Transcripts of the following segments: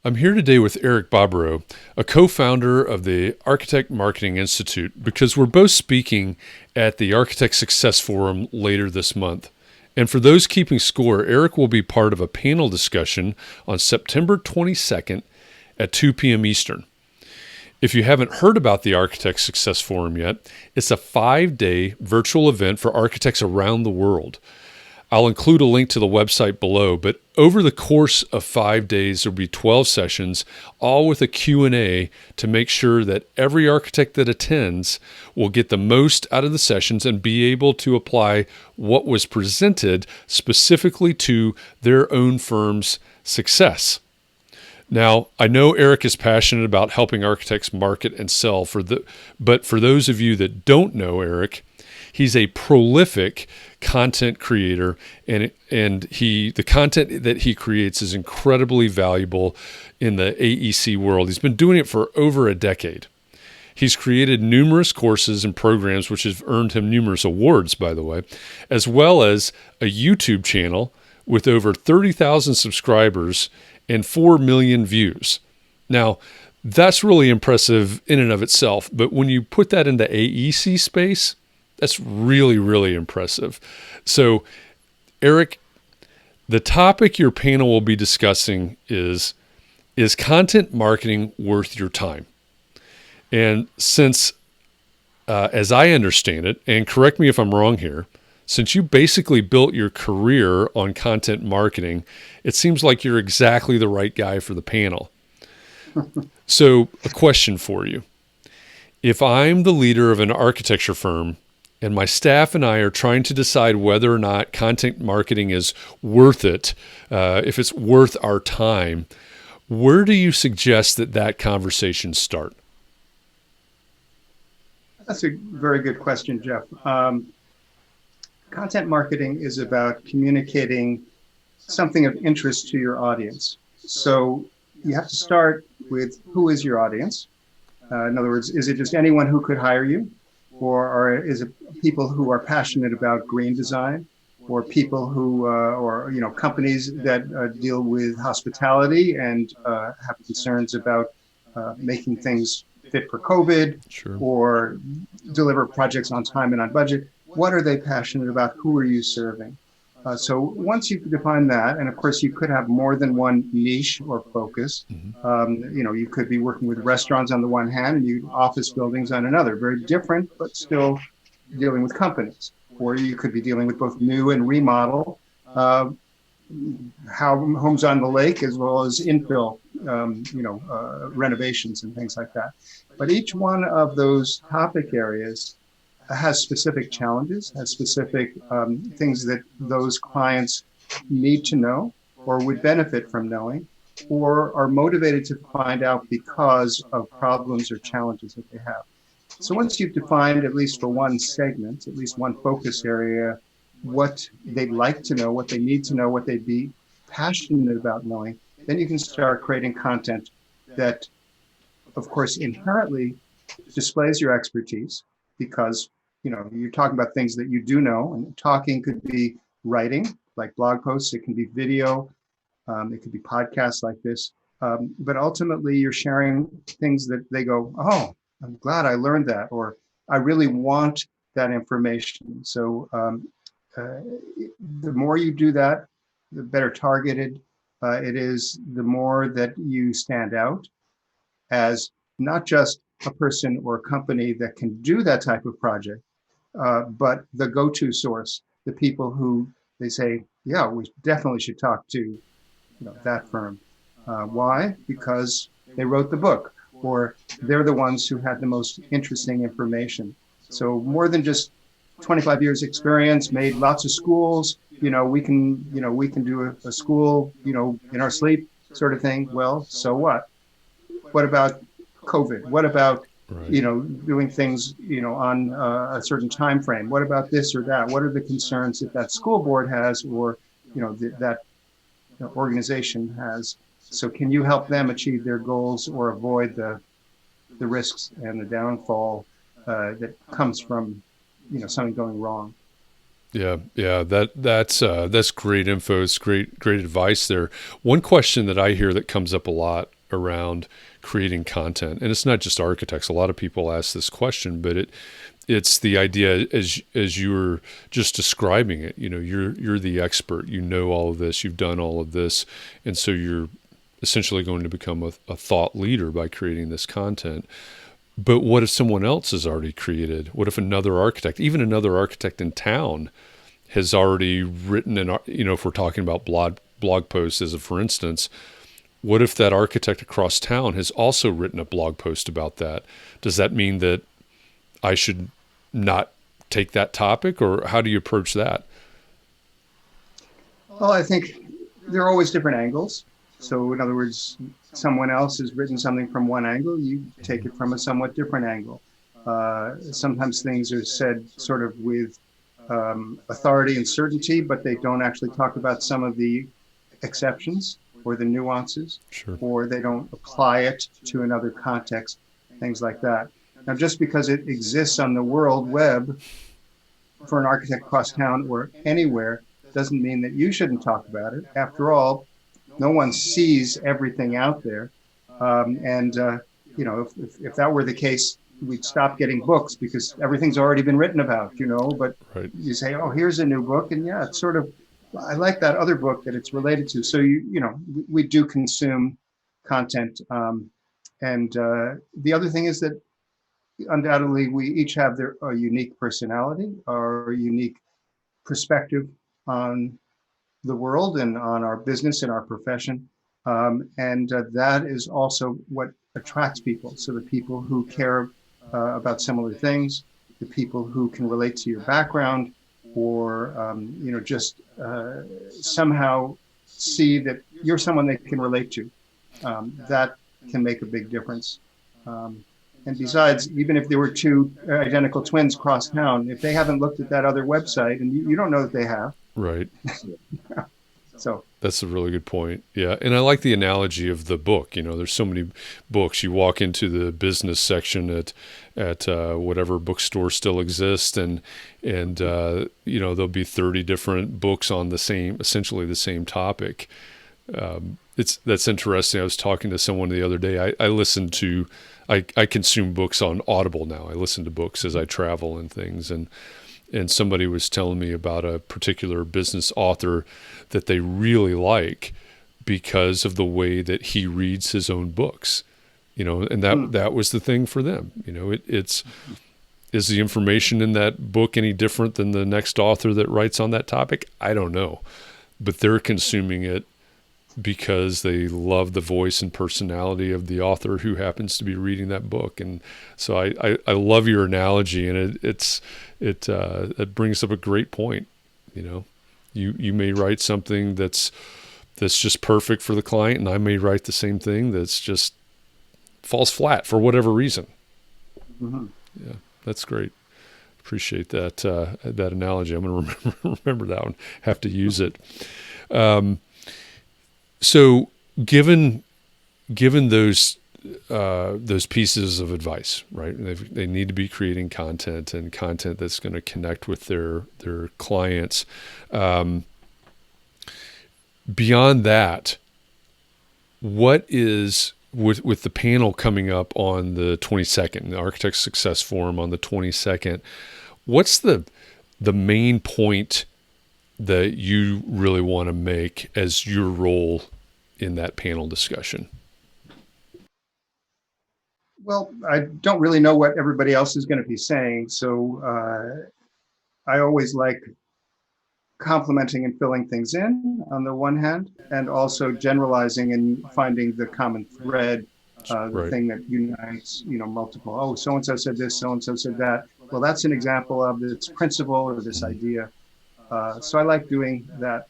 I'm here today with Eric Bobrow, a co-founder of the Architect Marketing Institute, because we're both speaking at the Architect Success Forum later this month. And for those keeping score, Eric will be part of a panel discussion on September 22nd at 2 p.m. Eastern. If you haven't heard about the Architect Success Forum yet, it's a 5-day virtual event for architects around the world. I'll include a link to the website below, but over the course of 5 days, there'll be 12 sessions, all with a Q&A to make sure that every architect that attends will get the most out of the sessions and be able to apply what was presented specifically to their own firm's success. Now, I know Eric is passionate about helping architects market and sell, but for those of you that don't know Eric, he's a prolific content creator, and the content that he creates is incredibly valuable in the AEC world. He's been doing it for over a decade. He's created numerous courses and programs, which have earned him numerous awards, by the way, as well as a YouTube channel with over 30,000 subscribers and 4 million views. Now, that's really impressive in and of itself, but when you put that into AEC space, that's really, really impressive. So, Eric, the topic your panel will be discussing is content marketing worth your time? And since, as I understand it, and correct me if I'm wrong here, since you basically built your career on content marketing, it seems like you're exactly the right guy for the panel. So, a question for you. If I'm the leader of an architecture firm, and my staff and I are trying to decide whether or not content marketing is worth it, if it's worth our time, where do you suggest that conversation start? That's a very good question, Jeff. Content marketing is about communicating something of interest to your audience. So you have to start with who is your audience? In other words, is it just anyone who could hire you? Or is it people who are passionate about green design, or people who, or companies that deal with hospitality and have concerns about making things fit for COVID, Sure, or deliver projects on time and on budget? What are they passionate about? Who are you serving? So once you define that, and of course you could have more than one niche or focus. You could be working with restaurants on the one hand and office buildings on another, very different, but still dealing with companies. Or you could be dealing with both new and remodel, homes on the lake, as well as infill, renovations and things like that. But each one of those topic areas has specific challenges, has specific things that those clients need to know or would benefit from knowing, or are motivated to find out because of problems or challenges that they have. So once you've defined, at least for one segment, at least one focus area, what they'd like to know, what they need to know, what they'd be passionate about knowing, then you can start creating content that, of course, inherently displays your expertise, because you're talking about things that you do know, and talking could be writing, like blog posts. It can be video. It could be podcasts like this. But ultimately, you're sharing things that they go, oh, I'm glad I learned that, or I really want that information. So the more you do that, the better targeted it is, the more that you stand out as not just a person or a company that can do that type of project, but the go-to source, the people who they say, yeah, we definitely should talk to that firm. Why? Because they wrote the book, or they're the ones who had the most interesting information. So more than just 25 years experience, made lots of schools, we can do a school, in our sleep sort of thing. Well, so what? What about COVID? What about doing things, on a certain time frame? What about this or that? What are the concerns that school board has, or, that organization has? So can you help them achieve their goals or avoid the risks and the downfall that comes from, something going wrong? Yeah. That's great info. It's great advice there. One question that I hear that comes up a lot around creating content. And it's not just architects. A lot of people ask this question, but it's the idea as you were just describing it. You're the expert. You know all of this. You've done all of this, and so you're essentially going to become a thought leader by creating this content. But what if someone else has already created? What if another architect, even another architect in town, has already written if we're talking about blog posts as a for instance, what if that architect across town has also written a blog post about that? Does that mean that I should not take that topic, or how do you approach that? Well, I think there are always different angles. So in other words, someone else has written something from one angle, you take it from a somewhat different angle. Sometimes things are said sort of with authority and certainty, but they don't actually talk about some of the exceptions or the nuances, Sure. or they don't apply it to another context, things like that. Now, just because it exists on the World Web for an architect across town or anywhere doesn't mean that you shouldn't talk about it. After all, no one sees everything out there. If that were the case, we'd stop getting books because everything's already been written about, but Right. you say, oh, here's a new book. And yeah, it's sort of, I like that other book that it's related to. So, we do consume content. The other thing is that undoubtedly we each have a unique personality or unique perspective on the world and on our business and our profession. That is also what attracts people. So the people who care about similar things, the people who can relate to your background, or just somehow see that you're someone they can relate to. That can make a big difference. And besides, even if there were two identical twins cross town, if they haven't looked at that other website, and you don't know that they have. Right. So that's a really good point. Yeah. And I like the analogy of the book. There's so many books. You walk into the business section at whatever bookstore still exists, and there'll be 30 different books on essentially the same topic. That's interesting. I was talking to someone the other day. I consume books on Audible now. I listen to books as I travel and things, and somebody was telling me about a particular business author that they really like because of the way that he reads his own books, and that was the thing for them. Is the information in that book any different than the next author that writes on that topic? I don't know, but they're consuming it because they love the voice and personality of the author who happens to be reading that book. And so I love your analogy, and it brings up a great point. You may write something that's just perfect for the client, and I may write the same thing that's just falls flat for whatever reason. Mm-hmm. Yeah, that's great. Appreciate that analogy. I'm going to remember that one. Have to use it. So given those pieces of advice, right? They need to be creating content that's going to connect with their clients. Beyond that, what is with the panel coming up on the 22nd, the Architect Success Forum on the 22nd? What's the main point that you really want to make as your role in that panel discussion? Well, I don't really know what everybody else is going to be saying, so I always like complementing and filling things in on the one hand, and also generalizing and finding the common thread, the Right. thing that unites, multiple. Oh, so-and-so said this, so-and-so said that. Well, that's an example of this principle or this idea. So I like doing that.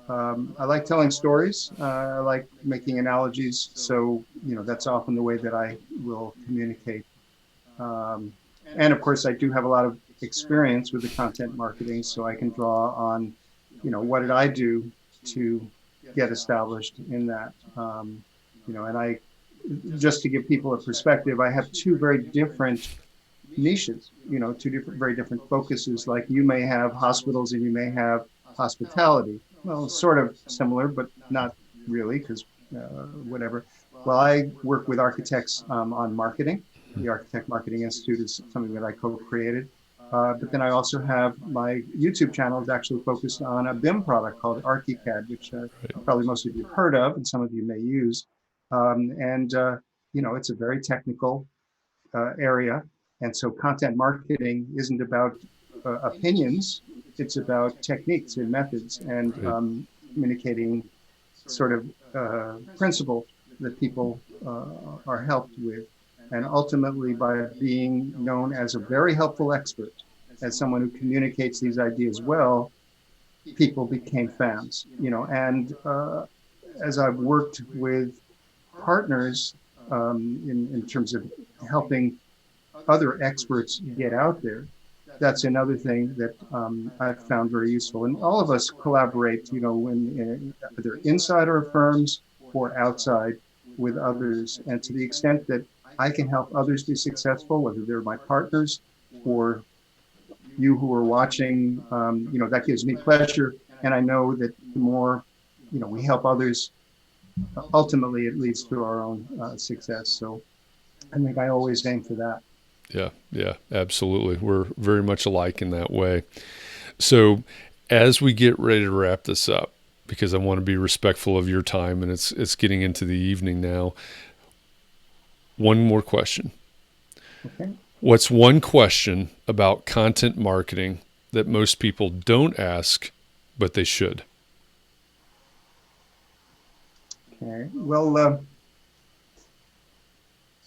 I like telling stories. I like making analogies. So, that's often the way that I will communicate. And of course, I do have a lot of experience with the content marketing, so I can draw on, what did I do to get established in that. And I, just to give people a perspective, I have two very different niches, very different focuses. Like you may have hospitals and you may have hospitality. Well, sort of similar, but not really, because whatever. Well, I work with architects on marketing. The Architect Marketing Institute is something that I co-created. But then I also have my YouTube channel is actually focused on a BIM product called ArchiCAD, which probably most of you have heard of and some of you may use. And it's a very technical area. And so content marketing isn't about opinions, it's about techniques and methods and Right. communicating sort of principles that people are helped with. And ultimately, by being known as a very helpful expert, as someone who communicates these ideas well, people became fans. And as I've worked with partners in terms of helping other experts get out there, that's another thing that I've found very useful. And all of us collaborate, either inside our firms or outside with others. And to the extent that I can help others be successful, whether they're my partners or you who are watching, that gives me pleasure. And I know that the more, we help others, ultimately it leads to our own success. So I think I always aim for that. Yeah, absolutely. We're very much alike in that way. So, as we get ready to wrap this up, because I want to be respectful of your time, and it's getting into the evening now. One more question. Okay. What's one question about content marketing that most people don't ask, but they should? Okay. Well,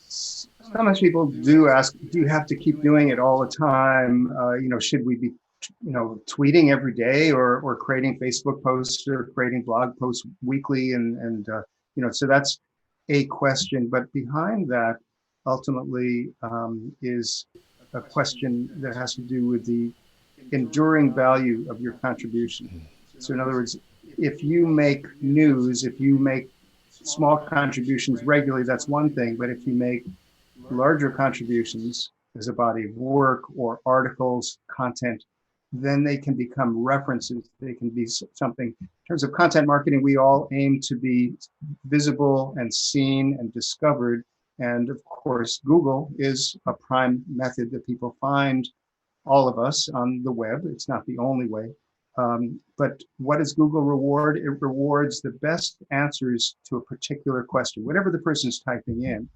sometimes people do ask, do you have to keep doing it all the time? Should we be, tweeting every day or creating Facebook posts or creating blog posts weekly? So that's a question. But behind that, ultimately, is a question that has to do with the enduring value of your contribution. So in other words, if you make news, if you make small contributions regularly, that's one thing. But if you make larger contributions as a body of work or articles, content, then they can become references. They can be something. In terms of content marketing, we all aim to be visible and seen and discovered. And of course, Google is a prime method that people find all of us on the web. It's not the only way. But what does Google reward? It rewards the best answers to a particular question, whatever the person's typing in.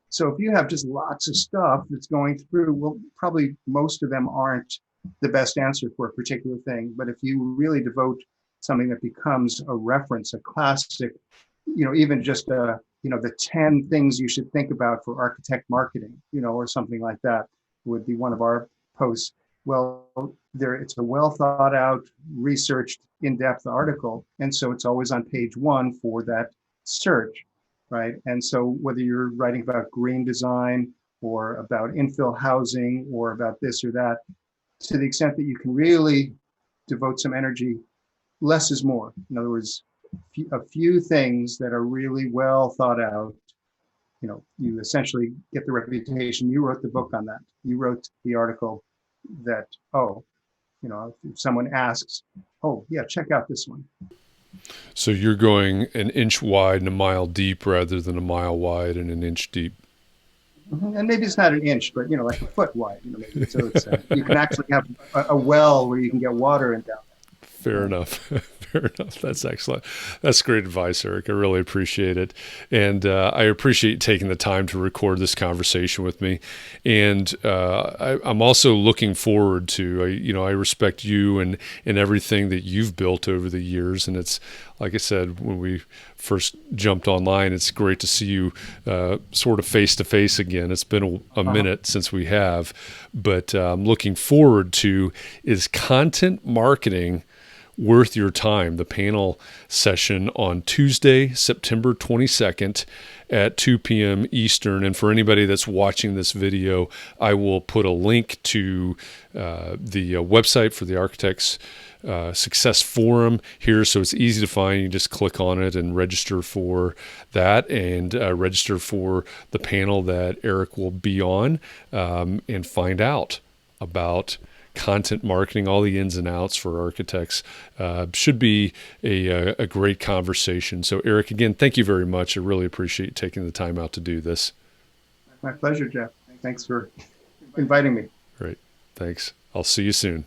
So if you have just lots of stuff that's going through, well, probably most of them aren't the best answer for a particular thing. But if you really devote something that becomes a reference, a classic, even just the 10 things you should think about for architect marketing, or something like that would be one of our posts. Well, it's a well thought out, researched, in-depth article. And so it's always on page one for that search, right? And so whether you're writing about green design or about infill housing or about this or that, to the extent that you can really devote some energy, less is more. In other words, a few things that are really well thought out, you essentially get the reputation. You wrote the book on that. You wrote the article that, if someone asks, oh yeah, check out this one. So you're going an inch wide and a mile deep rather than a mile wide and an inch deep. And maybe it's not an inch, but like a foot wide. Maybe. So it's you can actually have a well where you can get water in down there. Fair enough. Fair enough. That's excellent. That's great advice, Eric. I really appreciate it. And I appreciate taking the time to record this conversation with me. And I'm also looking forward to, I respect you and everything that you've built over the years. And it's, like I said, when we first jumped online, it's great to see you sort of face to face again. It's been a minute since we have, but I'm looking forward to, is content marketing worth your time? The panel session on Tuesday, September 22nd at 2 p.m. Eastern. And for anybody that's watching this video, I will put a link to the website for the Architects Success Forum here, so it's easy to find. You just click on it and register for that, and register for the panel that Eric will be on, and find out about content marketing, all the ins and outs for architects. Should be a great conversation. So, Eric, again, thank you very much. I really appreciate you taking the time out to do this. My pleasure, Jeff. Thanks for inviting me. Great. Thanks. I'll see you soon.